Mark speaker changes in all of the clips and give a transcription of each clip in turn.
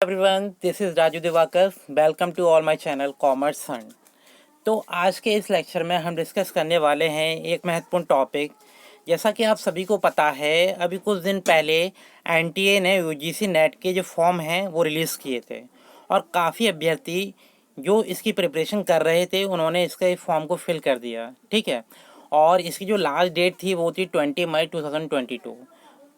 Speaker 1: Everyone, this is Raju Diwakar. Welcome to all my channel commerce fund. तो आज के इस लेक्चर में हम डिस्कस करने वाले हैं एक महत्वपूर्ण टॉपिक। जैसा कि आप सभी को पता है, अभी कुछ दिन पहले एनटीए ने यूजीसी नेट के जो फॉर्म हैं वो रिलीज़ किए थे और काफ़ी अभ्यर्थी जो इसकी प्रिपरेशन कर रहे थे उन्होंने इसका फॉर्म को फिल कर दिया। ठीक है, और इसकी जो लास्ट डेट थी वो थी 20 मई 2022।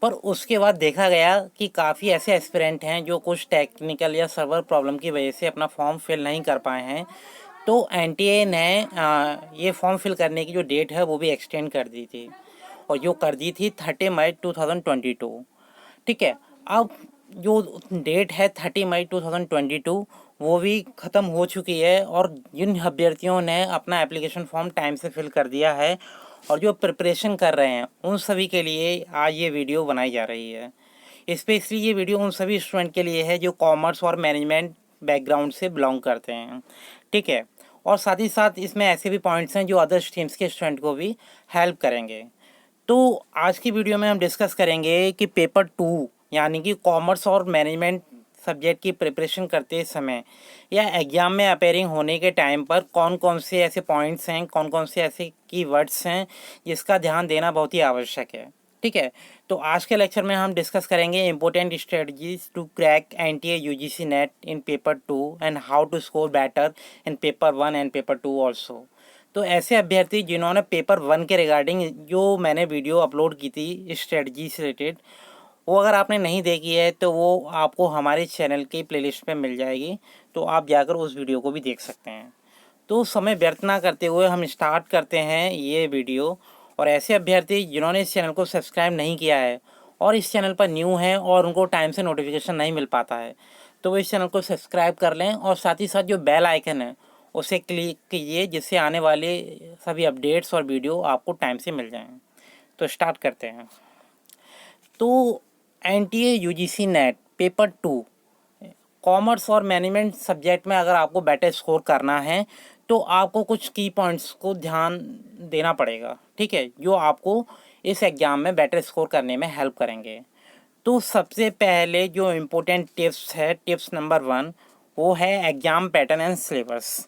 Speaker 1: पर उसके बाद देखा गया कि काफ़ी ऐसे एस्पिरेंट हैं जो कुछ टेक्निकल या सर्वर प्रॉब्लम की वजह से अपना फॉर्म फिल नहीं कर पाए हैं। तो एनटीए ने ये फॉर्म फिल करने की जो डेट है वो भी एक्सटेंड कर दी थी, और जो कर दी थी 30 मई 2022। ठीक है, अब जो डेट है 30 मई 2022 वो भी ख़त्म हो चुकी है, और जिन अभ्यर्थियों ने अपना एप्लीकेशन फॉर्म टाइम से फिल कर दिया है और जो प्रिपरेशन कर रहे हैं उन सभी के लिए आज ये वीडियो बनाई जा रही है। स्पेशली ये वीडियो उन सभी स्टूडेंट के लिए है जो कॉमर्स और मैनेजमेंट बैकग्राउंड से बिलोंग करते हैं। ठीक है, और साथ ही साथ इसमें ऐसे भी पॉइंट्स हैं जो अदर स्ट्रीम्स के स्टूडेंट को भी हेल्प करेंगे। तो आज की वीडियो में हम डिस्कस करेंगे कि पेपर 2 यानी कि कॉमर्स और मैनेजमेंट सब्जेक्ट की प्रिपरेशन करते समय या एग्ज़ाम में अपेयरिंग होने के टाइम पर कौन कौन से ऐसे पॉइंट्स हैं, कौन कौन से ऐसे कीवर्ड्स हैं जिसका ध्यान देना बहुत ही आवश्यक है। ठीक है, तो आज के लेक्चर में हम डिस्कस करेंगे important strategies to crack NTA UGC NET in paper 2 and how to score better in paper 1 and paper 2 also. तो ऐसे अभ्यर्थी जिन्होंने पेपर 1 के रिगार्डिंग जो मैंने वीडियो अपलोड की थी स्ट्रेटजी से रिलेटेड, वो अगर आपने नहीं देखी है तो वो आपको हमारे चैनल की प्लेलिस्ट पे मिल जाएगी, तो आप जाकर उस वीडियो को भी देख सकते हैं। तो समय व्यर्थ ना करते हुए हम स्टार्ट करते हैं ये वीडियो। और ऐसे अभ्यर्थी जिन्होंने इस चैनल को सब्सक्राइब नहीं किया है और इस चैनल पर न्यू हैं और उनको टाइम से नोटिफिकेशन नहीं मिल पाता है, तो वो इस चैनल को सब्सक्राइब कर लें और साथ ही साथ जो बेल आइकन है उसे क्लिक कीजिए, जिससे आने वाले सभी अपडेट्स और वीडियो आपको टाइम से मिल जाएं। तो स्टार्ट करते हैं। तो NTA UGC net paper 2 commerce और मैनेजमेंट सब्जेक्ट में अगर आपको बेटर स्कोर करना है तो आपको कुछ की पॉइंट्स को ध्यान देना पड़ेगा। ठीक है, जो आपको इस एग्ज़ाम में बेटर स्कोर करने में हेल्प करेंगे। तो सबसे पहले जो इम्पोर्टेंट टिप्स है, टिप्स नंबर 1, वो है एग्ज़ाम पैटर्न एंड सिलेबस।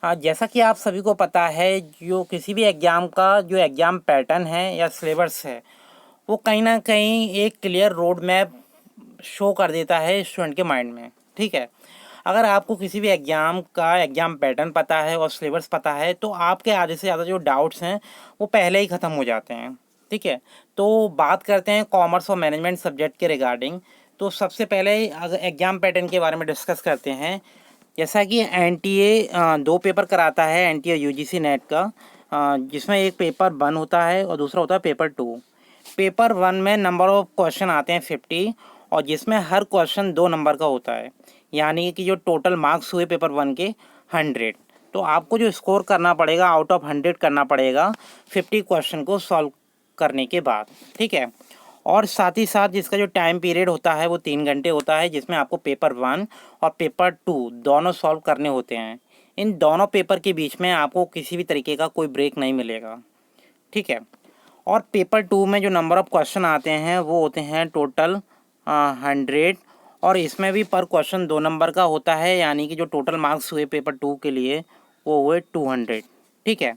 Speaker 1: जैसा कि आप सभी को पता है, जो किसी भी एग्ज़ाम का जो एग्ज़ाम पैटर्न है या सिलेबस है वो कहीं ना कहीं एक क्लियर रोड मैप शो कर देता है स्टूडेंट के माइंड में। ठीक है, अगर आपको किसी भी एग्ज़ाम का एग्ज़ाम पैटर्न पता है और सिलेबस पता है तो आपके आधे से ज़्यादा जो डाउट्स हैं वो पहले ही ख़त्म हो जाते हैं। ठीक है, तो बात करते हैं कॉमर्स और मैनेजमेंट सब्जेक्ट के रिगार्डिंग। तो सबसे पहले अगर एग्ज़ाम पैटर्न के बारे में डिस्कस करते हैं, जैसा कि एनटीए 2 पेपर कराता है, एनटीए यूजीसी नेट का, जिसमें एक पेपर 1 होता है और दूसरा होता है पेपर 2। पेपर 1 में नंबर ऑफ क्वेश्चन आते हैं 50, और जिसमें हर क्वेश्चन 2 नंबर का होता है, यानी कि जो टोटल मार्क्स हुए पेपर 1 के 100। तो आपको जो स्कोर करना पड़ेगा आउट ऑफ 100 करना पड़ेगा 50 क्वेश्चन को सॉल्व करने के बाद। ठीक है, और साथ ही साथ जिसका जो टाइम पीरियड होता है वो 3 घंटे होता है, जिसमें आपको पेपर 1 और पेपर 2 दोनों सॉल्व करने होते हैं। इन दोनों पेपर के बीच में आपको किसी भी तरीके का कोई ब्रेक नहीं मिलेगा। ठीक है, और पेपर 2 में जो नंबर ऑफ़ क्वेश्चन आते हैं वो होते हैं टोटल 100, और इसमें भी पर क्वेश्चन 2 नंबर का होता है, यानी कि जो टोटल मार्क्स हुए पेपर 2 के लिए वो हुए 200। ठीक है,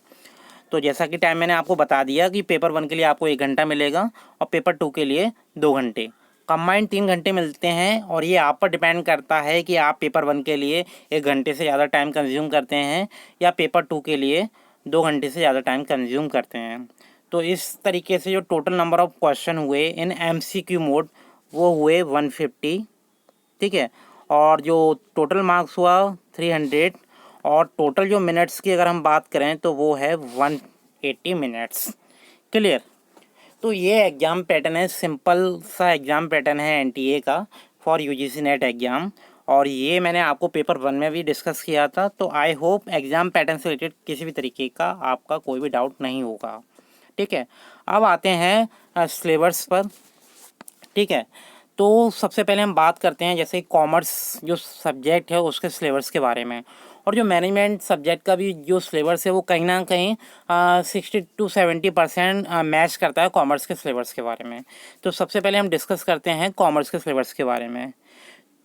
Speaker 1: तो जैसा कि टाइम मैंने आपको बता दिया कि पेपर 1 के लिए आपको 1 घंटा मिलेगा और पेपर 2 के लिए 2 घंटे, कंबाइंड 3 घंटे मिलते हैं। और ये आप पर डिपेंड करता है कि आप पेपर 1 के लिए 1 घंटे से ज़्यादा टाइम कंज्यूम करते हैं या पेपर 2 के लिए 2 घंटे से ज़्यादा टाइम कंज्यूम करते हैं। तो इस तरीके से जो टोटल नंबर ऑफ़ क्वेश्चन हुए इन एमसीक्यू मोड वो हुए 150। ठीक है, और जो टोटल मार्क्स हुआ 300, और टोटल जो मिनट्स की अगर हम बात करें तो वो है 180 मिनट्स। क्लियर। तो ये एग्ज़ाम पैटर्न है, सिंपल सा एग्ज़ाम पैटर्न है एनटीए का फॉर यूजीसी नेट एग्ज़ाम, और ये मैंने आपको पेपर 1 में भी डिस्कस किया था। तो आई होप एग्ज़ाम पैटर्न से रिलेटेड किसी भी तरीके का आपका कोई भी डाउट नहीं होगा। ठीक है, अब आते हैं सिलेबस पर। ठीक है, तो सबसे पहले हम बात करते हैं जैसे कॉमर्स जो सब्जेक्ट है उसके सिलेबस के बारे में, और जो मैनेजमेंट सब्जेक्ट का भी जो सिलेबस है वो कहीं ना कहीं 60 to 70% मैच करता है कॉमर्स के सिलेबस के बारे में। तो सबसे पहले हम डिस्कस करते हैं कॉमर्स के सिलेबस के बारे में।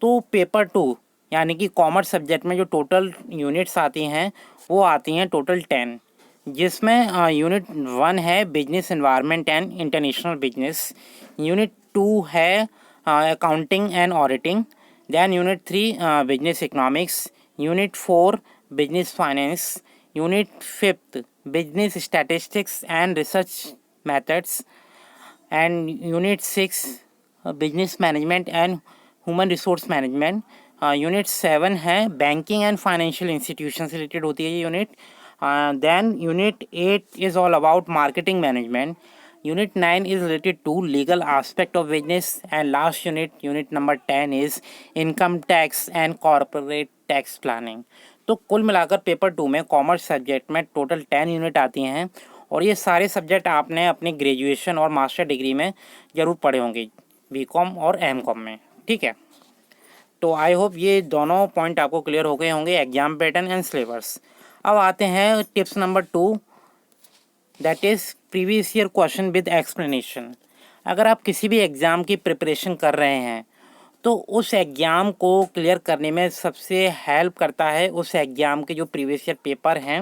Speaker 1: तो पेपर 2 यानी कि कॉमर्स सब्जेक्ट में जो टोटल यूनिट्स आती हैं वो आती हैं टोटल 10, जिसमें यूनिट 1 है business environment and international business, unit 2 है accounting and auditing, then unit 3 business economics, unit 4 business finance, unit 5 business statistics and research methods, and unit 6 business management and human resource management, unit 7 है banking and financial institution से related होती है ये unit, then unit 8 is all about marketing management, unit 9 is related to legal aspect of business, and last unit number 10 is income tax and corporate tax planning। तो कुल मिलाकर paper 2 में commerce subject में total 10 unit आती हैं और ये सारे सब्जेक्ट आपने अपनी ग्रेजुएशन और मास्टर डिग्री में ज़रूर पढ़े होंगे, बीकॉम और एमकॉम में, ठीक है। तो आई होप ये दोनों पॉइंट आपको क्लियर हो गए होंगे, एग्जाम पैटर्न एंड सिलेबस। अब आते हैं tips number 2, that is previous year question with explanation. अगर आप किसी भी एग्ज़ाम की प्रिपरेशन कर रहे हैं तो उस एग्ज़ाम को क्लियर करने में सबसे हेल्प करता है उस एग्ज़ाम के जो प्रीवियस ईयर पेपर हैं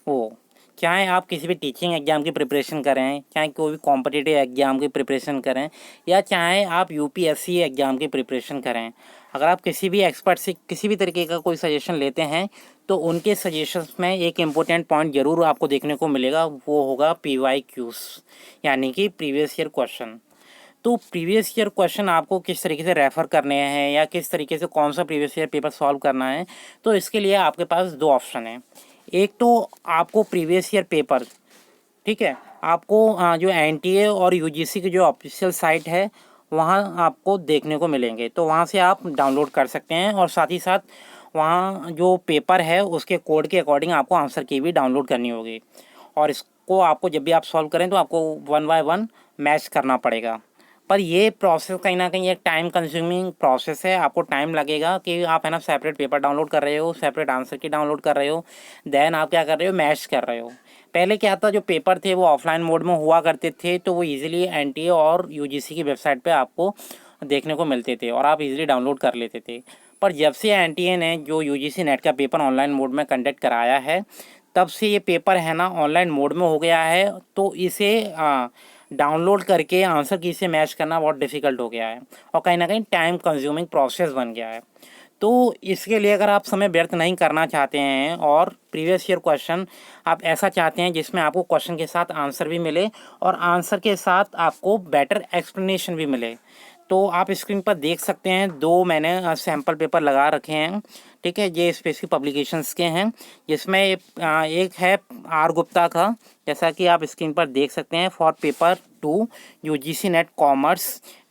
Speaker 1: वो, चाहे आप किसी भी टीचिंग एग्ज़ाम की प्रिपरेशन करें, चाहे कोई भी कॉम्पिटिटिव एग्ज़ाम की प्रिपरेशन करें, या चाहे आप यूपीएससी एग्ज़ाम की प्रिपरेशन करें। अगर आप किसी भी एक्सपर्ट से किसी भी तरीके का कोई सजेशन लेते हैं तो उनके सजेशंस में एक इम्पोर्टेंट पॉइंट ज़रूर आपको देखने को मिलेगा, वो होगा PYQs यानी कि प्रीवियस ईयर क्वेश्चन। तो प्रीवियस ईयर क्वेश्चन आपको किस तरीके से रेफ़र करने हैं या किस तरीके से कौन सा प्रीवियस ईयर पेपर सॉल्व करना है, तो इसके लिए आपके पास 2 ऑप्शन हैं। एक तो आपको प्रीवियस ईयर पेपर, ठीक है, आपको जो एनटीए और यूजीसी की जो ऑफिशियल साइट है वहाँ आपको देखने को मिलेंगे, तो वहाँ से आप डाउनलोड कर सकते हैं और साथ ही साथ वहाँ जो पेपर है उसके कोड के अकॉर्डिंग आपको आंसर की भी डाउनलोड करनी होगी और इसको आपको जब भी आप सॉल्व करें तो आपको 1 बाय 1 मैच करना पड़ेगा। पर ये प्रोसेस कहीं ना कहीं एक टाइम कंज्यूमिंग प्रोसेस है, आपको टाइम लगेगा कि आप है ना सेपरेट पेपर डाउनलोड कर रहे हो, सेपरेट आंसर की डाउनलोड कर रहे हो, देन आप क्या कर रहे हो, मैच कर रहे हो। पहले क्या था, जो पेपर थे वो ऑफलाइन मोड में हुआ करते थे तो वो इजीली एनटीए और यूजीसी की वेबसाइट पे आपको देखने को मिलते थे और आप इजीली डाउनलोड कर लेते थे। पर जब से एनटीए ने जो यूजीसी नेट का पेपर ऑनलाइन मोड में कंडक्ट कराया है तब से ये पेपर है ना ऑनलाइन मोड में हो गया है, तो इसे डाउनलोड करके आंसर की से मैच करना बहुत डिफ़िकल्ट हो गया है और कहीं ना कहीं टाइम कंज्यूमिंग प्रोसेस बन गया है। तो इसके लिए अगर आप समय व्यर्थ नहीं करना चाहते हैं और प्रीवियस ईयर क्वेश्चन आप ऐसा चाहते हैं जिसमें आपको क्वेश्चन के साथ आंसर भी मिले और आंसर के साथ आपको बेटर एक्सप्लेनेशन भी मिले, तो आप स्क्रीन पर देख सकते हैं 2 मैंने सैम्पल पेपर लगा रखे हैं, ठीक है। ये स्पेसिफिक पब्लिकेशंस के हैं जिसमें एक है आर गुप्ता का, जैसा कि आप स्क्रीन पर देख सकते हैं, for paper 2 UGC net commerce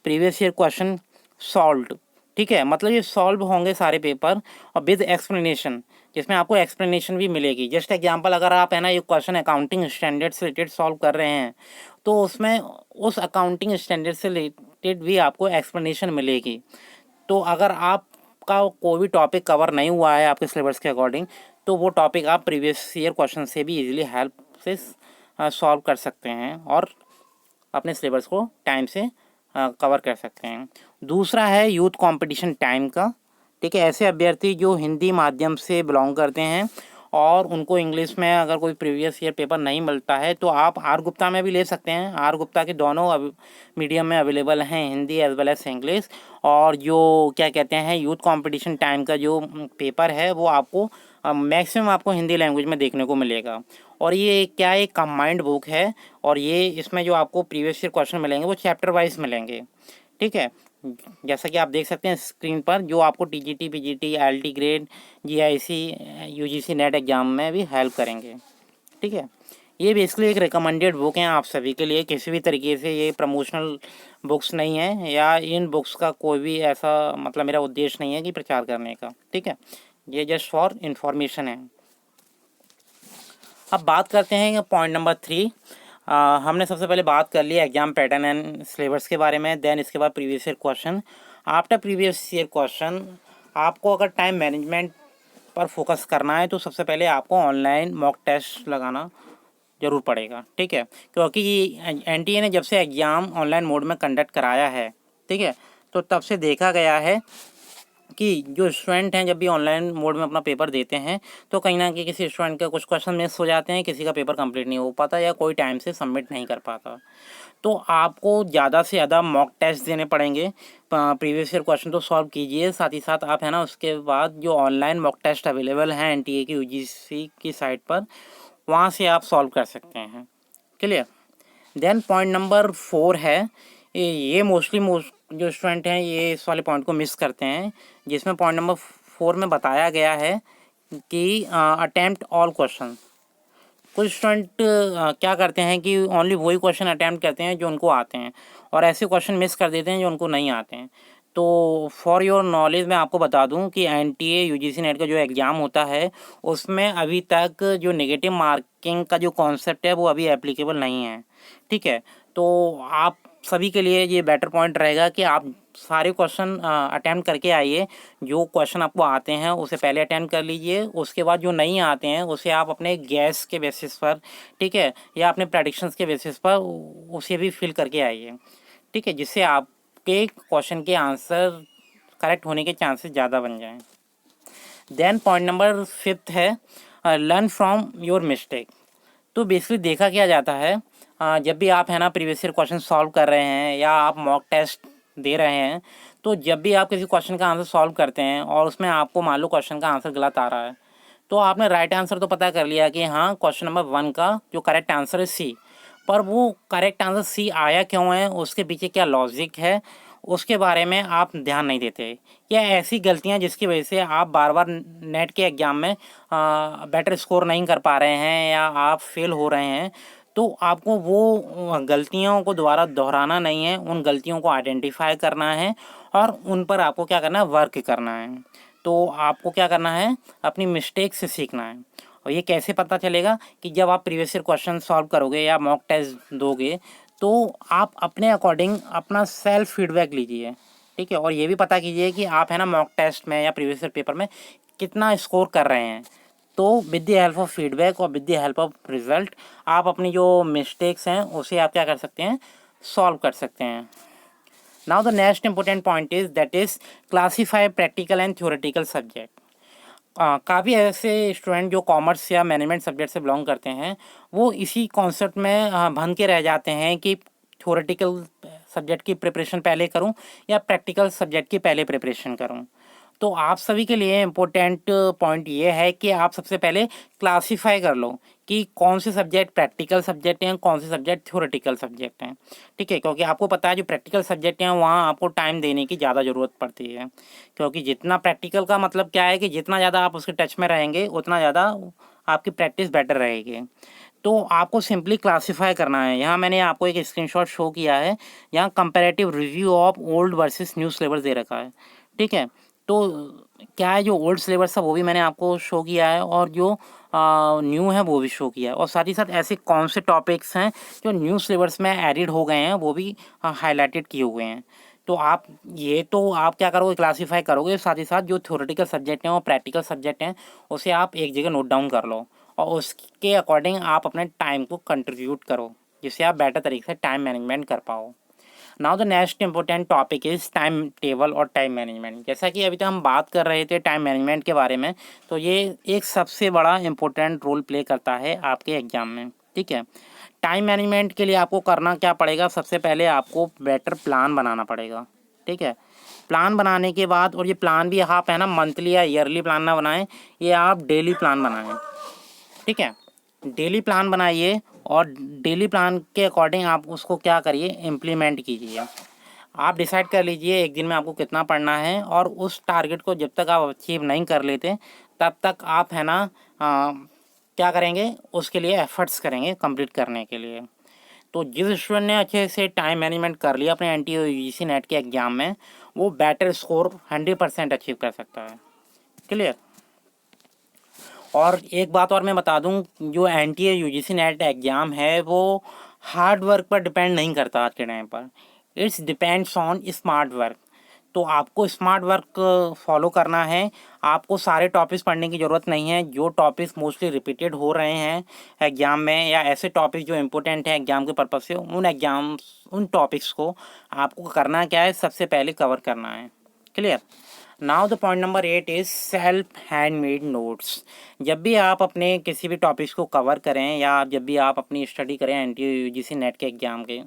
Speaker 1: previous year question solved, ठीक है। मतलब ये सॉल्व होंगे सारे पेपर और विद एक्सप्लेनेशन, जिसमें आपको एक्सप्लेनेशन भी मिलेगी। जस्ट एग्जांपल, अगर आप है ना ये क्वेश्चन अकाउंटिंग स्टैंडर्ड से रिलेटेड सॉल्व कर रहे हैं तो उसमें उस अकाउंटिंग स्टैंडर्ड से रिलेटेड भी आपको एक्सप्लेनेशन मिलेगी। तो अगर आपका कोई भी टॉपिक कवर नहीं हुआ है आपके सिलेबस के अकॉर्डिंग तो वो टॉपिक आप प्रीवियस ईयर क्वेश्चन से भी इजीली हेल्प से सॉल्व कर सकते हैं और अपने सिलेबस को टाइम से कवर कर सकते हैं। दूसरा है यूथ कंपटीशन टाइम का, ठीक है। ऐसे अभ्यर्थी जो हिंदी माध्यम से बिलोंग करते हैं और उनको इंग्लिश में अगर कोई प्रीवियस ईयर पेपर नहीं मिलता है तो आप आर गुप्ता में भी ले सकते हैं। आर गुप्ता के दोनों मीडियम में अवेलेबल हैं, Hindi as well as English. और जो क्या कहते हैं यूथ कंपटीशन टाइम का जो पेपर है वो आपको मैक्सिमम आपको हिंदी लैंग्वेज में देखने को मिलेगा। और ये क्या एक कंबाइंड बुक है और ये इसमें जो आपको प्रीवियस ईयर क्वेश्चन मिलेंगे वो चैप्टर वाइज मिलेंगे, ठीक है। जैसा कि आप देख सकते हैं स्क्रीन पर, जो आपको TGT, PGT, ILT grade, GIC, UGC NET exam में भी हेल्प करेंगे, ठीक है। ये बेसिकली एक रिकमेंडेड बुक है आप सभी के लिए, किसी भी तरीके से ये प्रमोशनल बुक्स नहीं है या इन बुक्स का कोई भी ऐसा मतलब मेरा उद्देश्य नहीं है कि प्रचार करने का, ठीक है। ये जस्ट फॉर इन्फॉर्मेशन है। अब बात करते हैं पॉइंट नंबर 3। हमने सबसे पहले बात कर ली एग्जाम पैटर्न एंड सिलेबस के बारे में, देन इसके बाद previous year question. After previous year question आपको अगर टाइम मैनेजमेंट पर फोकस करना है तो सबसे पहले आपको ऑनलाइन मॉक टेस्ट लगाना ज़रूर पड़ेगा, ठीक है। क्योंकि एनटीए ने जब से एग्ज़ाम ऑनलाइन मोड में कंडक्ट कराया है, ठीक है, तो तब से देखा गया है कि जो स्टूडेंट हैं जब भी ऑनलाइन मोड में अपना पेपर देते हैं तो कहीं ना कहीं किसी स्टूडेंट के कुछ क्वेश्चन मिस हो जाते हैं, किसी का पेपर कंप्लीट नहीं हो पाता या कोई टाइम से सबमिट नहीं कर पाता। तो आपको ज़्यादा से ज़्यादा मॉक टेस्ट देने पड़ेंगे। प्रीवियस ईयर क्वेश्चन तो सॉल्व कीजिए, साथ ही साथ आप है ना उसके बाद जो ऑनलाइन मॉक टेस्ट अवेलेबल हैं एनटीए की यूजीसी की साइट पर, वहाँ से आप सॉल्व कर सकते हैं। क्लियर। देन पॉइंट नंबर 4 है, ये मोस्टली जो स्टूडेंट हैं ये इस वाले पॉइंट को मिस करते हैं, जिसमें पॉइंट नंबर 4 में बताया गया है कि अटेम्प्ट ऑल क्वेश्चन। कुछ स्टूडेंट क्या करते हैं कि ओनली वही क्वेश्चन अटैम्प्ट करते हैं जो उनको आते हैं और ऐसे क्वेश्चन मिस कर देते हैं जो उनको नहीं आते हैं। तो फॉर योर नॉलेज मैं आपको बता दूं कि एनटीए यूजीसी नेट का जो एग्ज़ाम होता है उसमें अभी तक जो नेगेटिव मार्किंग का जो कॉन्सेप्ट है वो अभी एप्लीकेबल नहीं है। ठीक है, तो आप सभी के लिए ये बेटर पॉइंट रहेगा कि आप सारे क्वेश्चन अटैम्प्ट करके आइए। जो क्वेश्चन आपको आते हैं उसे पहले अटैम्प्ट कर लीजिए, उसके बाद जो नहीं आते हैं उसे आप अपने गैस के बेसिस पर, ठीक है, या अपने प्रेडिक्शंस के बेसिस पर उसे भी फिल करके आइए। ठीक है, जिससे आपके क्वेश्चन के आंसर करेक्ट होने के चांसेस ज़्यादा बन जाएं। देन पॉइंट नंबर 5 है लर्न फ्रॉम योर मिस्टेक। तो बेसिकली देखा क्या जाता है, जब भी आप है ना प्रीवियस ईयर क्वेश्चन सॉल्व कर रहे हैं या आप मॉक टेस्ट दे रहे हैं, तो जब भी आप किसी क्वेश्चन का आंसर सॉल्व करते हैं और उसमें आपको मान लो क्वेश्चन का आंसर गलत आ रहा है, तो आपने राइट आंसर तो पता कर लिया कि हाँ क्वेश्चन नंबर 1 का जो करेक्ट आंसर है सी, पर वो करेक्ट आंसर सी आया क्यों है, उसके पीछे क्या लॉजिक है, उसके बारे में आप ध्यान नहीं देते। या ऐसी गलतियां जिसकी वजह से आप बार बार नेट के एग्ज़ाम में बेटर स्कोर नहीं कर पा रहे हैं या आप फेल हो रहे हैं, तो आपको वो गलतियों को दोबारा दोहराना नहीं है, उन गलतियों को आइडेंटिफाई करना है और उन पर आपको क्या करना है, वर्क करना है। तो आपको क्या करना है, अपनी मिस्टेक से सीखना है। और ये कैसे पता चलेगा कि जब आप प्रीवियस ईयर क्वेश्चन सॉल्व करोगे या मॉक टेस्ट दोगे तो आप अपने अकॉर्डिंग अपना सेल्फ फीडबैक लीजिए। ठीक है, और ये भी पता कीजिए कि आप है ना मॉक टेस्ट में या प्रीवियस ईयर पेपर में कितना स्कोर कर रहे हैं। तो with the help of feedback और with the help of result आप अपनी जो मिस्टेक्स हैं उसे आप क्या कर सकते हैं, सॉल्व कर सकते हैं। Now the next important point is that is classify practical and theoretical subject. काफ़ी ऐसे स्टूडेंट जो कॉमर्स या मैनेजमेंट सब्जेक्ट से बिलोंग करते हैं वो इसी कॉन्सेप्ट में बंध के रह जाते हैं कि थ्योरेटिकल सब्जेक्ट की प्रिपरेशन पहले करूं या प्रैक्टिकल सब्जेक्ट की पहले प्रिपरेशन करूं। तो आप सभी के लिए इम्पोर्टेंट पॉइंट ये है कि आप सबसे पहले क्लासीफाई कर लो कि कौन से सब्जेक्ट प्रैक्टिकल सब्जेक्ट हैं, कौन से सब्जेक्ट थ्योरेटिकल सब्जेक्ट हैं। ठीक है, क्योंकि आपको पता है जो प्रैक्टिकल सब्जेक्ट हैं वहाँ आपको टाइम देने की ज़्यादा ज़रूरत पड़ती है, क्योंकि जितना प्रैक्टिकल का मतलब क्या है कि जितना ज़्यादा आप उसके टच में रहेंगे उतना ज़्यादा आपकी प्रैक्टिस बेटर रहेगी। तो आपको सिंपली क्लासीफाई करना है। यहाँ मैंने आपको एक स्क्रीनशॉट शो किया है, यहाँ comparative review of old versus new syllabus दे रखा है। ठीक है, तो क्या है जो ओल्ड सिलेबस था वो भी मैंने आपको शो किया है और जो न्यू है वो भी शो किया है, और साथ ही साथ ऐसे कौन से टॉपिक्स हैं जो न्यू सिलेबस में एडिड हो गए हैं वो भी हाईलाइटेड किए हुए हैं। तो आप क्या करोगे, क्लासीफाई करोगे, साथ ही साथ जो थ्योरेटिकल सब्जेक्ट हैं और प्रैक्टिकल सब्जेक्ट हैं उसे आप एक जगह नोट डाउन कर लो और उसके अकॉर्डिंग आप अपने टाइम को कंट्रीब्यूट करो, जिससे आप बेटर तरीके से टाइम मैनेजमेंट कर पाओ। Now the next important topic is time table और टाइम मैनेजमेंट। जैसा कि अभी तक हम बात कर रहे थे टाइम मैनेजमेंट के बारे में, तो ये एक सबसे बड़ा इम्पोर्टेंट रोल प्ले करता है आपके एग्ज़ाम में। ठीक है, टाइम मैनेजमेंट के लिए आपको करना क्या पड़ेगा, सबसे पहले आपको बेटर प्लान बनाना पड़ेगा। ठीक है, प्लान बनाने के बाद, और ये प्लान भी आप है ना मंथली या ईयरली प्लान ना बनाएं, ये आप डेली प्लान बनाएं। ठीक है, डेली प्लान बनाइए और डेली प्लान के अकॉर्डिंग आप उसको क्या करिए, इम्प्लीमेंट कीजिए। आप डिसाइड कर लीजिए एक दिन में आपको कितना पढ़ना है, और उस टारगेट को जब तक आप अचीव नहीं कर लेते तब तक आप है ना क्या करेंगे, उसके लिए एफर्ट्स करेंगे कंप्लीट करने के लिए। तो जिस स्टूडेंट ने अच्छे से टाइम मैनेजमेंट कर लिया अपने एनटीए यूजीसी नेट के एग्ज़ाम में, वो बेटर स्कोर 100% अचीव कर सकता है। क्लियर। और एक बात और मैं बता दूं, जो एनटीए यूजीसी नेट एग्ज़ाम है वो हार्ड वर्क पर डिपेंड नहीं करता आज के टाइम पर, it's depends on smart work. तो आपको स्मार्ट वर्क फॉलो करना है, आपको सारे टॉपिक्स पढ़ने की ज़रूरत नहीं है। जो टॉपिक्स मोस्टली रिपीटेड हो रहे हैं एग्ज़ाम में, या ऐसे टॉपिक्स जो इम्पोर्टेंट हैं एग्ज़ाम के पर्पज़ से, उन टॉपिक्स को आपको करना क्या है, सबसे पहले कवर करना है। Clear. Now the point number 8 is self handmade notes. जब भी आप अपने किसी भी टॉपिक्स को कवर करें या जब भी आप अपनी स्टडी करें एनटीए यूजीसी नेट के एग्ज़ाम के,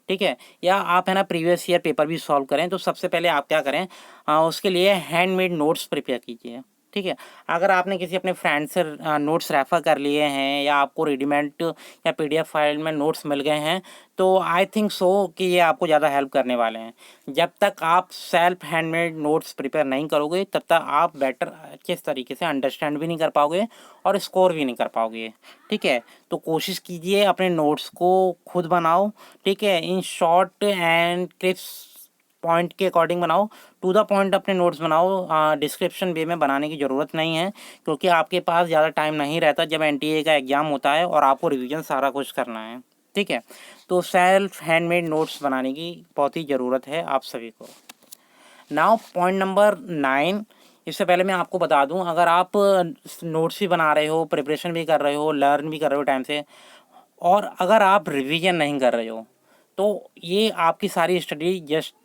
Speaker 1: ठीक है, या आप है ना प्रीवियस ईयर पेपर भी सॉल्व करें, तो सबसे पहले आप क्या करें, उसके लिए हैंडमेड नोट्स प्रिपेयर कीजिए। ठीक है, अगर आपने किसी अपने फ्रेंड से नोट्स रेफ़र कर लिए हैं या आपको रेडीमेड या पीडीएफ फाइल में नोट्स मिल गए हैं, तो आई थिंक सो कि ये आपको ज़्यादा हेल्प करने वाले हैं। जब तक आप सेल्फ हैंडमेड नोट्स प्रिपेयर नहीं करोगे तब तक आप बेटर किस तरीके से अंडरस्टैंड भी नहीं कर पाओगे और स्कोर भी नहीं कर पाओगे। ठीक है, तो कोशिश कीजिए अपने नोट्स को खुद बनाओ। ठीक है, in short and crisp point के अकॉर्डिंग बनाओ, टू द पॉइंट अपने नोट्स बनाओ। डिस्क्रिप्शन वे में बनाने की ज़रूरत नहीं है, क्योंकि आपके पास ज़्यादा टाइम नहीं रहता जब एनटीए का एग्ज़ाम होता है और आपको रिवीजन सारा कुछ करना है। ठीक है, तो सेल्फ हैंडमेड नोट्स बनाने की बहुत ही ज़रूरत है आप सभी को। नाउ पॉइंट नंबर 9, इससे पहले मैं आपको बता दूं, अगर आप नोट्स भी बना रहे हो, प्रिपरेशन भी कर रहे हो, लर्न भी कर रहे हो टाइम से, और अगर आप रिवीजन नहीं कर रहे हो, तो ये आपकी सारी स्टडी जस्ट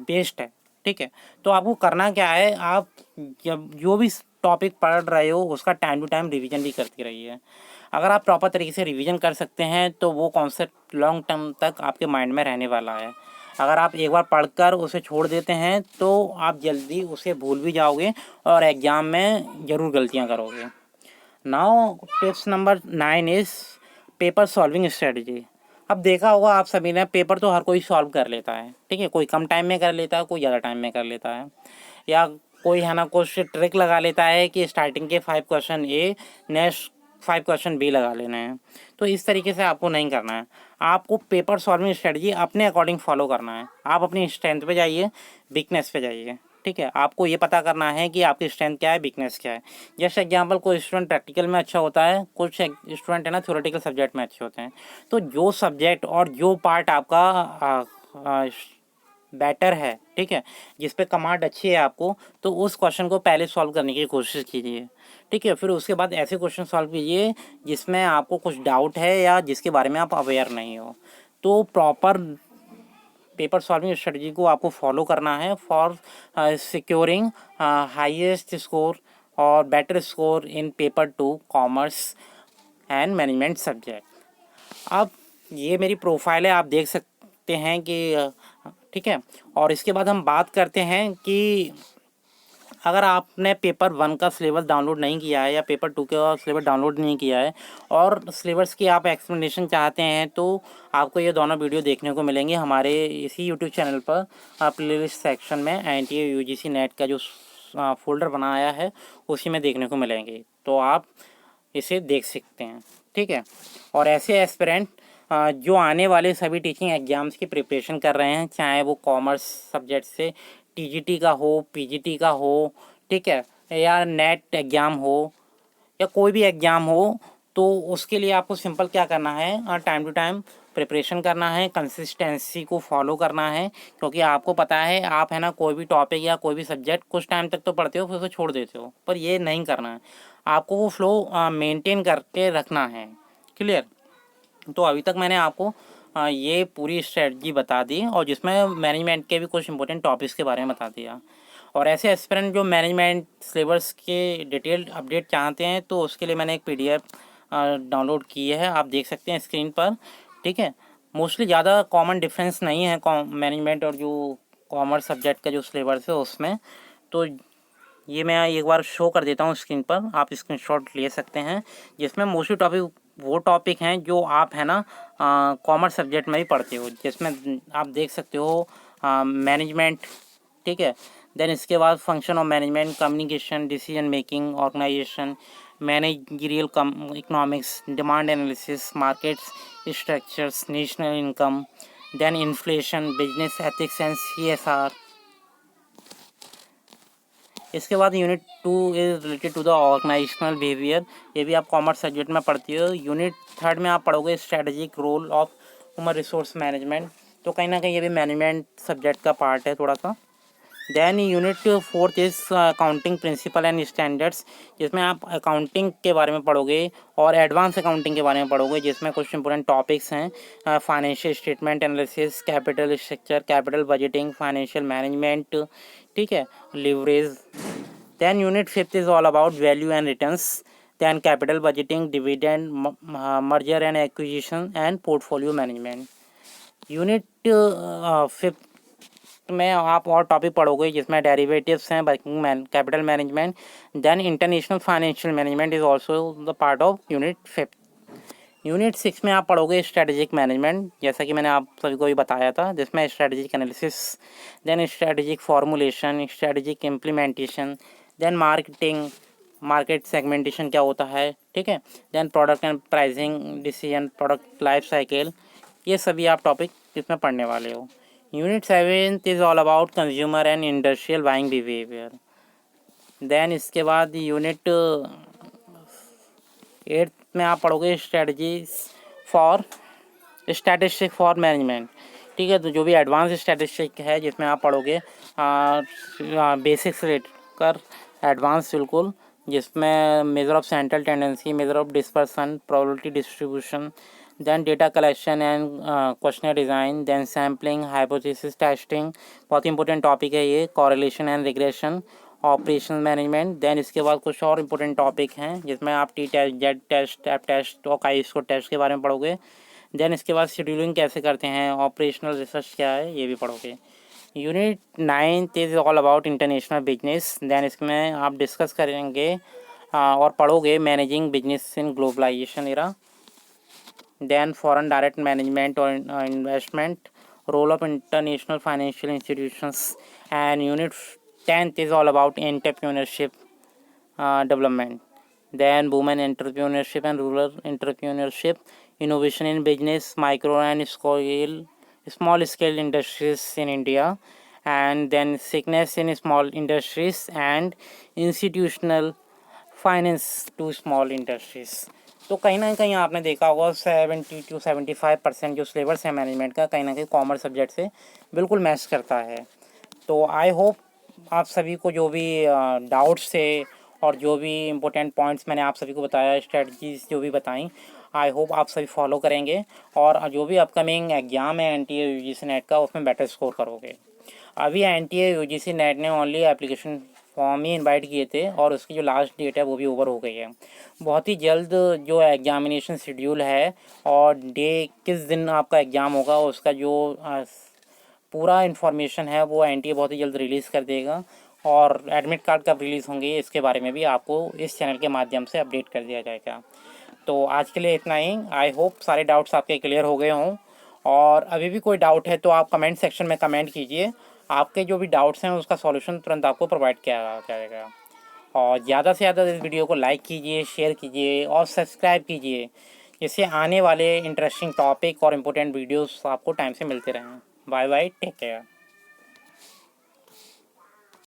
Speaker 1: वेस्ट है। ठीक है, तो आपको करना क्या है, आप जब जो भी टॉपिक पढ़ रहे हो उसका टाइम टू टाइम रिवीजन भी करती रहिए। अगर आप प्रॉपर तरीके से रिवीजन कर सकते हैं तो वो कॉन्सेप्ट लॉन्ग टर्म तक आपके माइंड में रहने वाला है। अगर आप एक बार पढ़कर उसे छोड़ देते हैं तो आप जल्दी उसे भूल भी जाओगे और एग्ज़ाम में ज़रूर गलतियाँ करोगे। Now tips number 9 is paper solving strategy. अब देखा होगा आप सभी ने, पेपर तो हर कोई सॉल्व कर लेता है। ठीक है, कोई कम टाइम में कर लेता है, कोई ज़्यादा टाइम में कर लेता है, या कोई है ना कुछ ट्रिक लगा लेता है कि स्टार्टिंग के 5 क्वेश्चन ए, नेक्स्ट 5 क्वेश्चन बी लगा लेना है। तो इस तरीके से आपको नहीं करना है, आपको पेपर सॉल्विंग स्ट्रेटजी अपने अकॉर्डिंग फॉलो करना है। आप अपनी स्ट्रेंथ पे जाइए, वीकनेस पे जाइए। ठीक है, आपको ये पता करना है कि आपकी स्ट्रेंथ क्या है, वीकनेस क्या है। जैसे एग्जांपल, कोई स्टूडेंट प्रैक्टिकल में अच्छा होता है, कुछ स्टूडेंट है ना थ्योरेटिकल सब्जेक्ट में अच्छे होते हैं। तो जो सब्जेक्ट और जो पार्ट आपका बेटर है, ठीक है, जिस पे कमांड अच्छी है आपको, तो उस क्वेश्चन को पहले सॉल्व करने की कोशिश कीजिए। ठीक है, फिर उसके बाद ऐसे क्वेश्चन सॉल्व कीजिए जिसमें आपको कुछ डाउट है या जिसके बारे में आप अवेयर नहीं हो। तो प्रॉपर पेपर सॉल्विंग स्ट्रेटजी को आपको फॉलो करना है फॉर सिक्योरिंग हाईएस्ट स्कोर और better score in paper 2 commerce and management subject. अब ये मेरी प्रोफाइल है, आप देख सकते हैं कि ठीक है, और इसके बाद हम बात करते हैं कि अगर आपने पेपर 1 का सिलेबस डाउनलोड नहीं किया है या पेपर 2 का सिलेबस डाउनलोड नहीं किया है और सिलेबस की आप एक्सप्लेनेशन चाहते हैं, तो आपको ये दोनों वीडियो देखने को मिलेंगे हमारे इसी यूट्यूब चैनल पर। प्लेलिस्ट सेक्शन में एनटीए यूजीसी नेट का जो फोल्डर बनाया है उसी में देखने को मिलेंगे, तो आप इसे देख सकते हैं। ठीक है, और ऐसे एस्पिरेंट जो आने वाले सभी टीचिंग एग्ज़ाम्स की प्रिपरेशन कर रहे हैं, चाहे वो कॉमर्स सब्जेक्ट से टीजीटी का हो, पीजीटी का हो, ठीक है, या नेट एग्ज़ाम हो या कोई भी एग्ज़ाम हो, तो उसके लिए आपको सिंपल क्या करना है, टाइम टू टाइम प्रिपरेशन करना है, कंसिस्टेंसी को फॉलो करना है। क्योंकि आपको पता है, आप है ना कोई भी टॉपिक या कोई भी सब्जेक्ट कुछ टाइम तक तो पढ़ते हो फिर उसे छोड़ देते हो, पर ये नहीं करना है, आपको वो फ्लो मेंटेन करके रखना है। क्लियर? तो अभी तक मैंने आपको ये पूरी स्ट्रेटजी बता दी और जिसमें मैनेजमेंट के भी कुछ इंपॉर्टेंट टॉपिक्स के बारे में बता दिया। और ऐसे एस्पिरेंट जो मैनेजमेंट सिलेबस के डिटेल्ड अपडेट चाहते हैं, तो उसके लिए मैंने एक पीडीएफ डाउनलोड की है, आप देख सकते हैं स्क्रीन पर। ठीक है, मोस्टली ज़्यादा कॉमन डिफरेंस नहीं है मैनेजमेंट और जो कॉमर्स सब्जेक्ट का जो सिलेबस है उसमें। तो ये मैं एक बार शो कर देता हूँ स्क्रीन पर, आप स्क्रीनशॉट ले सकते हैं, जिसमें मोस्टली टॉपिक वो टॉपिक हैं जो आप है ना कॉमर्स सब्जेक्ट में भी पढ़ते हो, जिसमें आप देख सकते हो मैनेजमेंट। ठीक है, देन इसके बाद function of management, communication, decision making, organisation, managerial economics, demand analysis, markets structures, national income, then inflation, business ethics and CSR। इसके बाद unit 2 is related to the organisational behaviour, ये भी आप कॉमर्स सब्जेक्ट में पढ़ती हो। यूनिट 3 में आप पढ़ोगे strategic role of human resource management, तो कहीं ना कहीं ये भी मैनेजमेंट सब्जेक्ट का पार्ट है थोड़ा सा। Then unit 4 is accounting principle and standards, जिसमें आप अकाउंटिंग के बारे में पढ़ोगे और एडवांस अकाउंटिंग के बारे में पढ़ोगे, जिसमें कुछ इंपॉर्टेंट टॉपिक्स हैं, financial statement analysis, capital structure, capital budgeting, financial management. ठीक है, leverage. Then unit 5 is all about value and returns, then capital budgeting, dividend, merger and acquisition and portfolio management. Unit 5 में आप और topic पढ़ोगे जिसमें derivatives हैं, working capital management, then international financial management is also the part of unit 5। Unit 6 में आप पढ़ोगे strategic management, जैसा कि मैंने आप सभी को भी बताया था, जिसमें strategic analysis, then strategic formulation, strategic implementation, then marketing, market segmentation क्या होता है, ठीक है, then product and pricing decision, product life cycle, ये सभी आप टॉपिक इसमें पढ़ने वाले हो। Unit 7 is all about consumer and industrial buying behaviour. Then इसके बाद यूनिट 8 में आप पढ़ोगे स्टैटिस्टिक फॉर मैनेजमेंट, ठीक है। तो जो भी एडवांस स्टैटिस्टिक है जिसमें आप पढ़ोगे बेसिक से लेकर एडवांस बिल्कुल, जिसमें measure of central tendency, measure of dispersion, probability distribution, then data collection and questionnaire design, then sampling, hypothesis testing, बहुत इंपॉर्टेंट टॉपिक है ये, correlation and regression, operational management. Then इसके बाद कुछ और इम्पोर्टेंट टॉपिक हैं जिसमें आप T test, Z test, F test और काई स्कोर टेस्ट के बारे में पढ़ोगे। देन इसके बाद शेड्यूलिंग कैसे करते हैं, ऑपरेशनल रिसर्च क्या है, ये भी पढ़ोगे। Unit 9 is all about international business. Then इसमें आप डिस्कस करेंगे और पढ़ोगे managing business in globalisation era, then foreign direct management और investment, role of international financial institutions, and unit 10th is all about entrepreneurship development, then women entrepreneurship and rural entrepreneurship, innovation in business, micro and small scale industries in India, and then sickness in small industries and institutional finance to small industries। तो कहीं ना कहीं आपने देखा होगा 70 to 75% जो syllabus है management का कहीं ना कहीं कॉमर्स सब्जेक्ट से बिल्कुल मैच करता है। तो आई होप आप सभी को जो भी डाउट्स थे और जो भी इम्पोर्टेंट पॉइंट्स मैंने आप सभी को बताया, स्ट्रेटजीज जो भी बताई, आई होप आप सभी फॉलो करेंगे और जो भी अपकमिंग एग्ज़ाम है NTA UGC नेट का उसमें बेटर स्कोर करोगे। अभी NTA UGC नेट ने ओनली एप्लीकेशन फॉर्म ही इनवाइट किए थे और उसकी जो लास्ट डेट है वो भी ओवर हो गई है। बहुत ही जल्द जो एग्जामिनेशन शेड्यूल है और डे किस दिन आपका एग्ज़ाम होगा उसका जो पूरा इन्फॉर्मेशन है वो NTA बहुत ही जल्द रिलीज़ कर देगा और एडमिट कार्ड कब रिलीज़ होंगे इसके बारे में भी आपको इस चैनल के माध्यम से अपडेट कर दिया जाएगा। तो आज के लिए इतना ही। आई होप सारे डाउट्स आपके क्लियर हो गए हों और अभी भी कोई डाउट है तो आप कमेंट सेक्शन में कमेंट कीजिए, आपके जो भी डाउट्स हैं उसका सॉल्यूशन तुरंत आपको प्रोवाइड किया जाएगा। और ज़्यादा से ज़्यादा इस वीडियो को लाइक कीजिए, शेयर कीजिए और सब्सक्राइब कीजिए, जिससे आने वाले इंटरेस्टिंग टॉपिक और इम्पोर्टेंट वीडियोस आपको टाइम से मिलते रहें। Bye bye, take care.